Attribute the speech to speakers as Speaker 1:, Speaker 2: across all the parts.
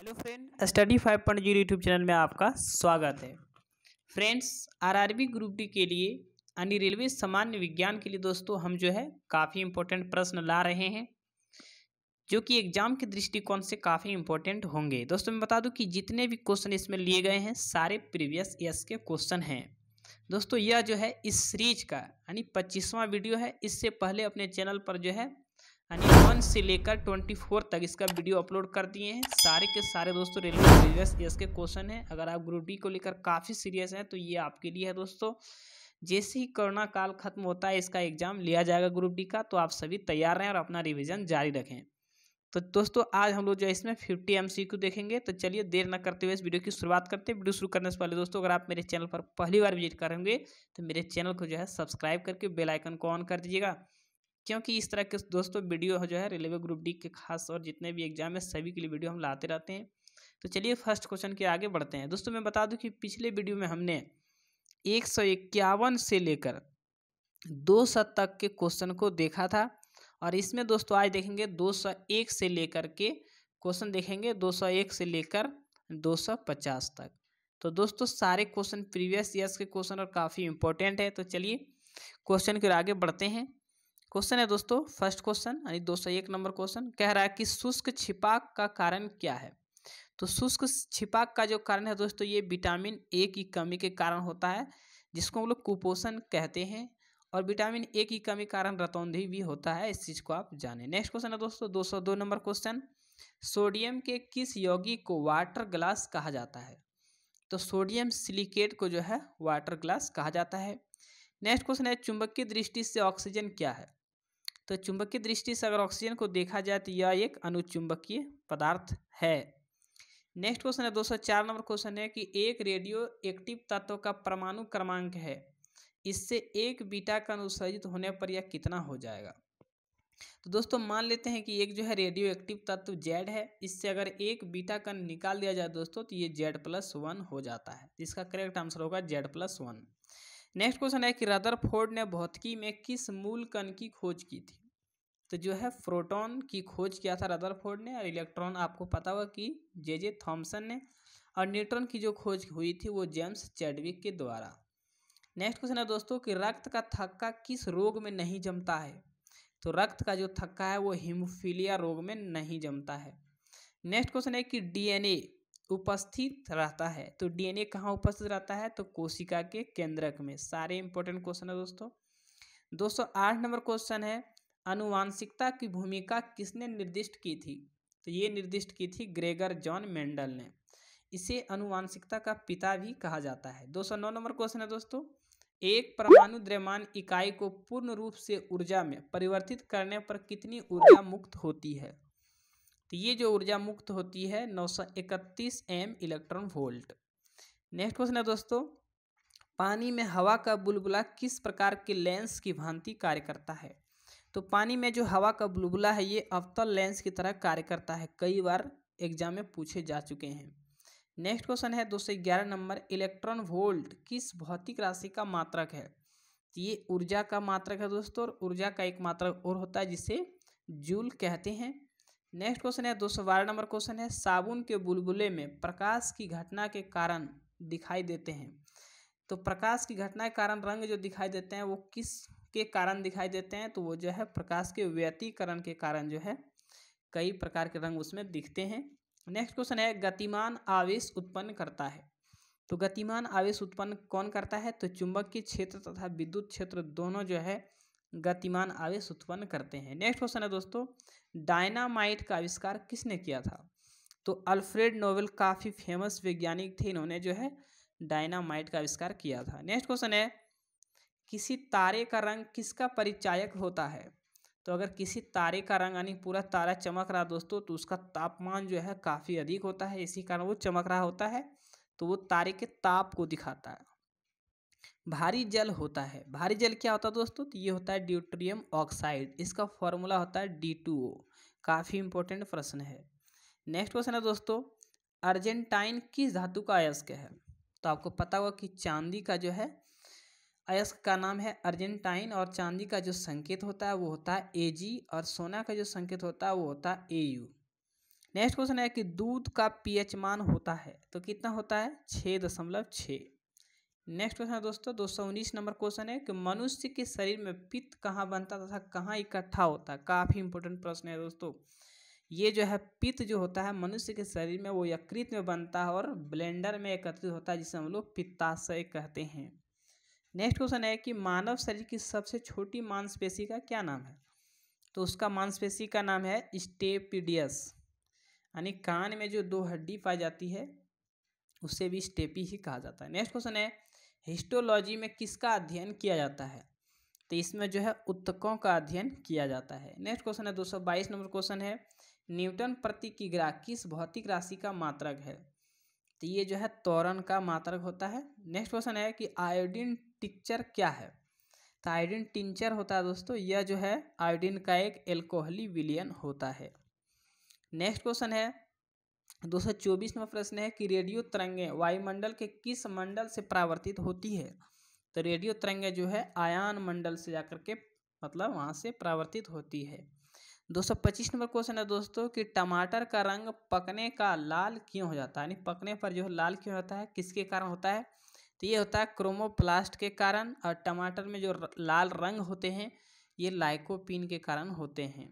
Speaker 1: Hello friend, study 5.0 YouTube channel में आपका स्वागत है। फ्रेंड्स, आरआरबी ग्रुप डी के लिए यानी रेलवे सामान्य विज्ञान के लिए दोस्तों हम जो है काफ़ी इंपॉर्टेंट प्रश्न ला रहे हैं जो कि एग्जाम के दृष्टिकोण से काफ़ी इंपॉर्टेंट होंगे। दोस्तों मैं बता दूं कि जितने भी क्वेश्चन इसमें लिए गए हैं सारे प्रीवियस ईयर्स के क्वेश्चन हैं। दोस्तों यह जो है इस सीरीज का यानी 25वां वीडियो है। इससे पहले अपने चैनल पर जो है यानी 1 से लेकर 24 तक इसका वीडियो अपलोड कर दिए हैं। सारे के सारे दोस्तों रेलवे प्रीवियस ईयर्स के क्वेश्चन हैं। अगर आप ग्रुप डी को लेकर काफ़ी सीरियस हैं तो ये आपके लिए है दोस्तों। जैसे ही कोरोना काल खत्म होता है इसका एग्जाम लिया जाएगा ग्रुप डी का, तो आप सभी तैयार रहें और अपना रिविजन जारी रखें। तो दोस्तों आज हम लोग जो है इसमें 50 MCQ देखेंगे। तो चलिए देर न करते हुए इस वीडियो की शुरुआत करते हैं। वीडियो शुरू करने से पहले दोस्तों अगर आप मेरे चैनल पर पहली बार विजिट कर होंगे तो मेरे चैनल को जो है सब्सक्राइब करके बेल आइकन को ऑन कर दीजिएगा, क्योंकि इस तरह के दोस्तों वीडियो जो है रेलवे ग्रुप डी के खास और जितने भी एग्जाम है सभी के लिए वीडियो हम लाते रहते हैं। तो चलिए फर्स्ट क्वेश्चन के आगे बढ़ते हैं। दोस्तों मैं बता दूं कि पिछले वीडियो में हमने 151 से लेकर 200 तक के क्वेश्चन को देखा था और इसमें दोस्तों आज देखेंगे 201 से लेकर के क्वेश्चन देखेंगे 201 से लेकर 250 तक। तो दोस्तों सारे क्वेश्चन प्रीवियस ईयर्स के क्वेश्चन और काफ़ी इंपॉर्टेंट है। तो चलिए क्वेश्चन के आगे बढ़ते हैं। क्वेश्चन है दोस्तों फर्स्ट क्वेश्चन यानी 201 नंबर क्वेश्चन कह रहा है कि शुष्क छिपाक का कारण क्या है। तो शुष्क छिपाक का जो कारण है दोस्तों ये विटामिन ए की कमी के कारण होता है, जिसको हम लोग कुपोषण कहते हैं। और विटामिन ए की कमी कारण रतौंधी भी होता है, इस चीज़ को आप जानें। नेक्स्ट क्वेश्चन है दोस्तों 202 नंबर क्वेश्चन, सोडियम के किस यौगिक को वाटर ग्लास कहा जाता है। तो सोडियम सिलिकेट को जो है वाटर ग्लास कहा जाता है। नेक्स्ट क्वेश्चन है चुंबकीय दृष्टि से ऑक्सीजन क्या है। तो चुंबकीय दृष्टि से अगर ऑक्सीजन को देखा जाए तो यह एक अनुचुंबकीय पदार्थ है। नेक्स्ट क्वेश्चन है 204 नंबर क्वेश्चन है कि एक रेडियो एक्टिव तत्व का परमाणु क्रमांक है, इससे एक बीटा कण उत्सर्जित होने पर यह कितना हो जाएगा। तो दोस्तों मान लेते हैं कि एक जो है रेडियो एक्टिव तत्व जेड है, इससे अगर एक बीटा कण निकाल दिया जाए दोस्तों तो ये Z+1 हो जाता है। इसका करेक्ट आंसर होगा Z+1। नेक्स्ट क्वेश्चन है कि रदरफोर्ड ने भौतिकी में किस मूल कण की खोज की थी। तो जो है प्रोटॉन की खोज किया था रदरफोर्ड ने, और इलेक्ट्रॉन आपको पता होगा कि जे थॉमसन ने, और न्यूट्रॉन की जो खोज हुई थी वो जेम्स चैडविक के द्वारा। नेक्स्ट क्वेश्चन है दोस्तों कि रक्त का थक्का किस रोग में नहीं जमता है। तो रक्त का जो थक्का है वो हीमोफीलिया रोग में नहीं जमता है। नेक्स्ट क्वेश्चन है कि डीएनए उपस्थित रहता है। तो डीएनए कहाँ उपस्थित रहता है, तो कोशिका के केंद्रक में। सारे इंपॉर्टेंट क्वेश्चन है दोस्तों। 208 नंबर क्वेश्चन है आनुवांशिकता की भूमिका किसने निर्दिष्ट की थी। तो ये निर्दिष्ट की थी ग्रेगर जॉन मेंडल ने। इसे आनुवांशिकता का पिता भी कहा जाता है। 209 नंबर क्वेश्चन है दोस्तों, एक परमाणु द्रव्यमान इकाई को पूर्ण रूप से ऊर्जा में परिवर्तित करने पर कितनी ऊर्जा मुक्त होती है। तो ये जो ऊर्जा मुक्त होती है 931 M electron volt. Next question है दोस्तों, पानी में हवा का बुलबुला किस प्रकार के लेंस की भांति कार्य करता है। तो पानी में जो हवा का बुलबुला है ये अवतल लेंस की तरह कार्य करता है, कई बार एग्जाम में पूछे जा चुके हैं। नेक्स्ट क्वेश्चन है 211 नंबर, इलेक्ट्रॉन वोल्ट किस भौतिक राशि का मात्रक है। ये ऊर्जा का मात्रक है दोस्तों, और ऊर्जा का एक मात्रक और होता है जिसे जूल कहते हैं। नेक्स्ट क्वेश्चन है 212 नंबर क्वेश्चन है, साबुन के बुलबुले में प्रकाश की घटना के कारण दिखाई देते हैं। तो प्रकाश की घटना के कारण रंग जो दिखाई देते हैं वो किस के कारण दिखाई देते हैं, तो वो जो है प्रकाश के व्यतिकरण के कारण जो है कई प्रकार के रंग उसमें दिखते हैं। नेक्स्ट क्वेश्चन है गतिमान आवेश उत्पन्न करता है। तो गतिमान आवेश उत्पन्न कौन करता है, तो चुंबकीय क्षेत्र तथा विद्युत क्षेत्र दोनों जो है गतिमान आवेश उत्पन्न करते हैं। नेक्स्ट क्वेश्चन है दोस्तों, डायनामाइट का आविष्कार किसने किया था। तो अल्फ्रेड नोबेल काफ़ी फेमस वैज्ञानिक थे, इन्होंने जो है डायनामाइट का आविष्कार किया था। नेक्स्ट क्वेश्चन है किसी तारे का रंग किसका परिचायक होता है। तो अगर किसी तारे का रंग यानी पूरा तारा चमक रहा दोस्तों तो उसका तापमान जो है काफ़ी अधिक होता है, इसी कारण वो चमक रहा होता है, तो वो तारे के ताप को दिखाता है। भारी जल होता है, भारी जल क्या होता है दोस्तों, तो ये होता है ड्यूटेरियम ऑक्साइड, इसका फॉर्मूला होता है D2O। काफ़ी इंपॉर्टेंट प्रश्न है। नेक्स्ट क्वेश्चन है दोस्तों, अर्जेंटाइन किस धातु का अयस्क है। तो आपको पता होगा कि चांदी का जो है अयस्क का नाम है अर्जेंटाइन, और चांदी का जो संकेत होता है वो होता है Ag, और सोना का जो संकेत होता है वो होता है Au। नेक्स्ट क्वेश्चन है कि दूध का पीएच मान होता है तो कितना होता है 6.6। नेक्स्ट क्वेश्चन है दोस्तों 219 नंबर क्वेश्चन है कि मनुष्य के शरीर में पित्त कहाँ बनता तथा कहाँ इकट्ठा होता है। काफी इंपॉर्टेंट प्रश्न है दोस्तों। ये जो है पित्त जो होता है मनुष्य के शरीर में वो यकृत में बनता है और ब्लेंडर में एकत्रित होता है जिसे हम लोग पित्ताशय कहते हैं। नेक्स्ट क्वेश्चन है कि मानव शरीर की सबसे छोटी मांसपेशी का क्या नाम है। तो उसका मांसपेशी का नाम है स्टेपिडियस, यानी कान में जो दो हड्डी पाई जाती है उसे भी स्टेपी ही कहा जाता है। नेक्स्ट क्वेश्चन है हिस्टोलॉजी में किसका अध्ययन किया जाता है। तो इसमें जो है उत्तकों का अध्ययन किया जाता है। नेक्स्ट क्वेश्चन है 222 नंबर क्वेश्चन है न्यूटन प्रति किग्रा किस भौतिक राशि का मात्रक है। तो ये जो है त्वरण का मात्रक होता है। नेक्स्ट क्वेश्चन है कि आयोडीन टिंचर क्या है। तो आयोडीन टिंचर होता है दोस्तों, यह जो है आयोडीन का एक एल्कोहली विलयन होता है। नेक्स्ट क्वेश्चन है 224 नंबर प्रश्न है कि रेडियो तरंगें वायुमंडल के किस मंडल से परावर्तित होती है। तो रेडियो तरंगें जो है आयन मंडल से जाकर के मतलब वहाँ से परावर्तित होती है। 225 नंबर क्वेश्चन है दोस्तों कि टमाटर का रंग पकने का लाल क्यों हो जाता है, यानी पकने पर जो है लाल क्यों होता है, किसके कारण होता है। तो ये होता है क्रोमोप्लास्ट के कारण, और टमाटर में जो लाल रंग होते हैं ये लाइकोपीन के कारण होते हैं।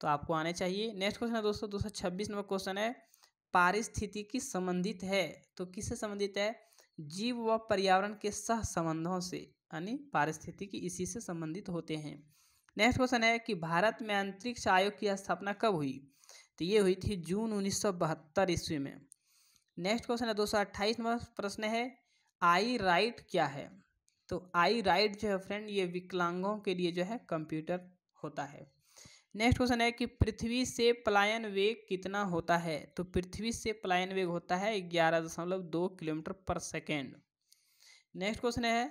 Speaker 1: तो आपको आने चाहिए। नेक्स्ट क्वेश्चन है दोस्तों 226 नंबर क्वेश्चन है पारिस्थितिकी संबंधित है तो किससे संबंधित है, जीव व पर्यावरण के सह संबंधों से, यानी पारिस्थितिकी इसी से संबंधित होते हैं। नेक्स्ट क्वेश्चन है कि भारत में अंतरिक्ष आयोग की स्थापना कब हुई। तो ये हुई थी जून 1972 ईस्वी में। नेक्स्ट क्वेश्चन है 228 नंबर प्रश्न है आई राइट क्या है। तो आई राइट जो है फ्रेंड ये विकलांगों के लिए जो है कंप्यूटर होता है। नेक्स्ट क्वेश्चन है कि पृथ्वी से पलायन वेग कितना होता है। तो पृथ्वी से पलायन वेग होता है 11.2 किलोमीटर पर सेकेंड। नेक्स्ट क्वेश्चन है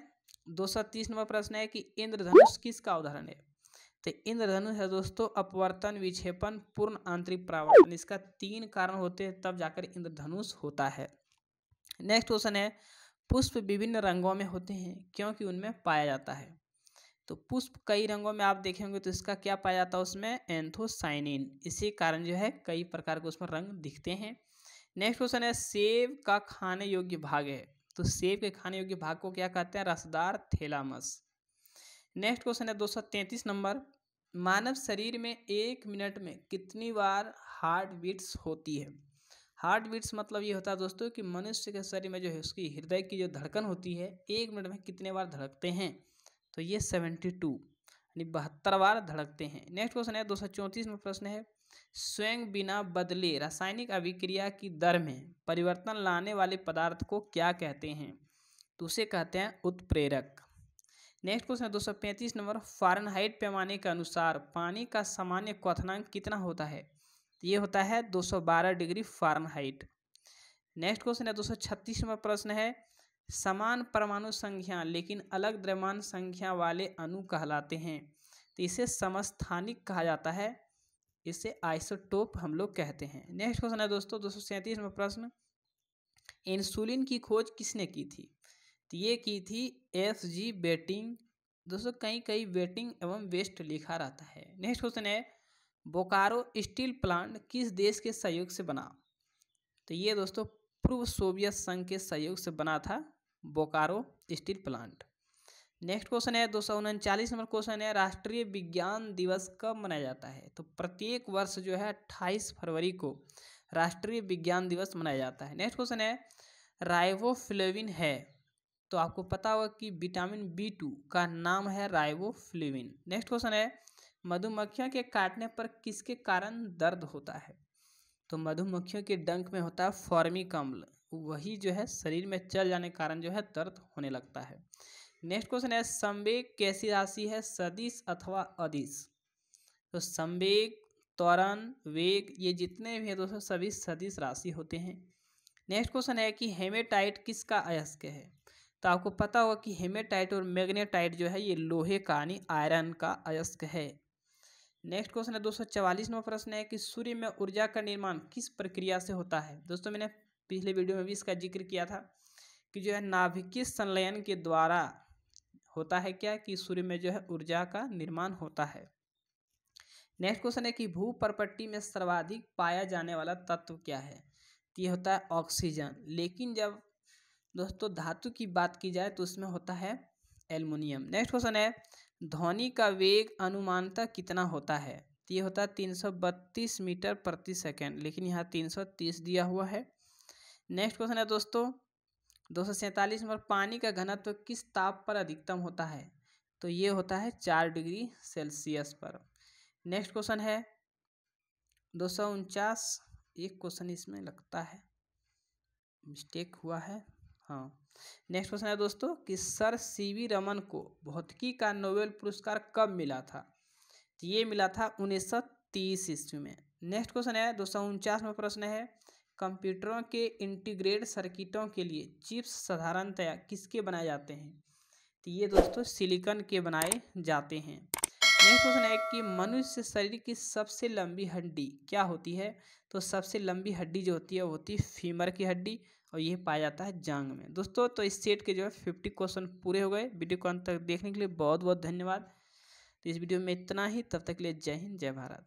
Speaker 1: 230 नंबर प्रश्न है कि इंद्रधनुष किसका उदाहरण है। तो इंद्रधनुष है दोस्तों अपवर्तन, विक्षेपण, पूर्ण आंतरिक परावर्तन, इसका 3 कारण होते हैं तब जाकर इंद्रधनुष होता है। नेक्स्ट क्वेश्चन है पुष्प विभिन्न रंगों में होते हैं क्योंकि उनमें पाया जाता है। तो पुष्प कई रंगों में आप देखेंगे तो इसका क्या पाया जाता है उसमें एंथोसाइनिन, इसी कारण जो है कई प्रकार के उसमें रंग दिखते हैं। नेक्स्ट क्वेश्चन है सेब का खाने योग्य भाग है। तो सेब के खाने योग्य भाग को क्या कहते हैं, रसदार थैलामस। नेक्स्ट क्वेश्चन है 233 नंबर मानव शरीर में 1 मिनट में कितनी बार हार्ट बीट्स होती है। हार्ट बीट्स मतलब ये होता है दोस्तों कि मनुष्य के शरीर में जो है उसकी हृदय की जो धड़कन होती है 1 मिनट में कितने बार धड़कते हैं। तो ये 72 यानी 72 बार धड़कते हैं। नेक्स्ट क्वेश्चन है 234 में प्रश्न है स्वयं बिना बदले रासायनिक अभिक्रिया की दर में परिवर्तन लाने वाले पदार्थ को क्या कहते हैं। तो उसे कहते हैं उत्प्रेरक। नेक्स्ट क्वेश्चन है 235 नंबर फ़ारेनहाइट पैमाने के अनुसार पानी का सामान्य क्वथनांक कितना होता है। तो ये होता है 212 डिग्री फ़ारेनहाइट। नेक्स्ट क्वेश्चन है 236 नंबर प्रश्न है समान परमाणु संख्या लेकिन अलग द्रव्यमान संख्या वाले अणु कहलाते हैं। तो इसे समस्थानिक कहा जाता है, इसे आइसोटोप हम लोग कहते हैं। नेक्स्ट क्वेश्चन है दोस्तों 237 नंबर प्रश्न इंसुलिन की खोज किसने की थी। तो ये की थी FG बेटिंग। दोस्तों कहीं कहीं बेटिंग एवं वेस्ट लिखा रहता है। नेक्स्ट क्वेश्चन है बोकारो स्टील प्लांट किस देश के सहयोग से बना। तो ये दोस्तों पूर्व सोवियत संघ के सहयोग से बना था Bokaro steel plant. Next question है 239 नंबर क्वेश्चन है राष्ट्रीय विज्ञान दिवस कब मनाया जाता है। तो प्रत्येक वर्ष जो है 28 फरवरी को राष्ट्रीय विज्ञान दिवस मनाया जाता है। नेक्स्ट क्वेश्चन है राइबोफ्लेविन है। तो आपको पता होगा कि विटामिन B2 का नाम है राइबोफ्लेविन। नेक्स्ट क्वेश्चन है मधुमक्खियों के काटने पर किसके कारण दर्द होता है। तो मधुमक्खियों के डंक में होता है फॉर्मिक अम्ल, वही जो है शरीर में चल जाने के कारण जो है दर्द होने लगता है। नेक्स्ट क्वेश्चन है संवेग कैसी राशि है, सदिश अथवा अदिश। तो संवेग, त्वरण, वेग ये जितने भी हैं दोस्तों सभी सदिश राशि होते हैं। नेक्स्ट क्वेश्चन है कि हेमेटाइट किसका अयस्क है। तो आपको पता होगा कि हेमेटाइट और मैग्नेटाइट जो है ये लोहे का यानी आयरन का अयस्क है। नेक्स्ट क्वेश्चन है 244 नंबर प्रश्न है कि सूर्य में ऊर्जा का निर्माण किस प्रक्रिया से होता है। दोस्तों मैंने पिछले वीडियो में भी इसका जिक्र किया था कि जो है नाभिकीय संलयन के द्वारा होता है क्या कि सूर्य में जो है ऊर्जा का निर्माण होता है। नेक्स्ट क्वेश्चन है कि भूपर्पट्टी में सर्वाधिक पाया जाने वाला तत्व क्या है? तो ये होता है ऑक्सीजन। लेकिन जब दोस्तों धातु की बात की जाए तो उसमें होता है एल्युमिनियम। नेक्स्ट क्वेश्चन है ध्वनि का वेग अनुमानतः कितना होता है? तो ये होता है 332 मीटर प्रति सेकंड, लेकिन यहाँ 330 दिया हुआ है। नेक्स्ट क्वेश्चन है दोस्तों 247 नंबर, पानी का घनत्व किस ताप पर अधिकतम होता है? तो ये होता है 4 डिग्री सेल्सियस पर। नेक्स्ट क्वेश्चन है 249, एक क्वेश्चन इसमें लगता है मिस्टेक हुआ है। हाँ, नेक्स्ट क्वेश्चन है दोस्तों कि सर सीवी रमन को भौतिकी का नोबेल पुरस्कार कब मिला था? तो ये मिला था 1930 ईस्वी में। नेक्स्ट क्वेश्चन है 249 में प्रश्न है कंप्यूटरों के इंटीग्रेटेड सर्किटों के लिए चिप्स साधारणतया किसके बनाए जाते हैं? तो ये दोस्तों सिलिकॉन के बनाए जाते हैं। नेक्स्ट क्वेश्चन है कि मनुष्य शरीर की सबसे लंबी हड्डी क्या होती है? तो सबसे लंबी हड्डी जो होती है वो होती है फीमर की हड्डी, और ये पाया जाता है जांघ में। दोस्तों तो इस सेट के जो है 50 क्वेश्चन पूरे हो गए। वीडियो को अंत तक देखने के लिए बहुत बहुत धन्यवाद। तो इस वीडियो में इतना ही, तब तक के लिए जय हिंद जय भारत।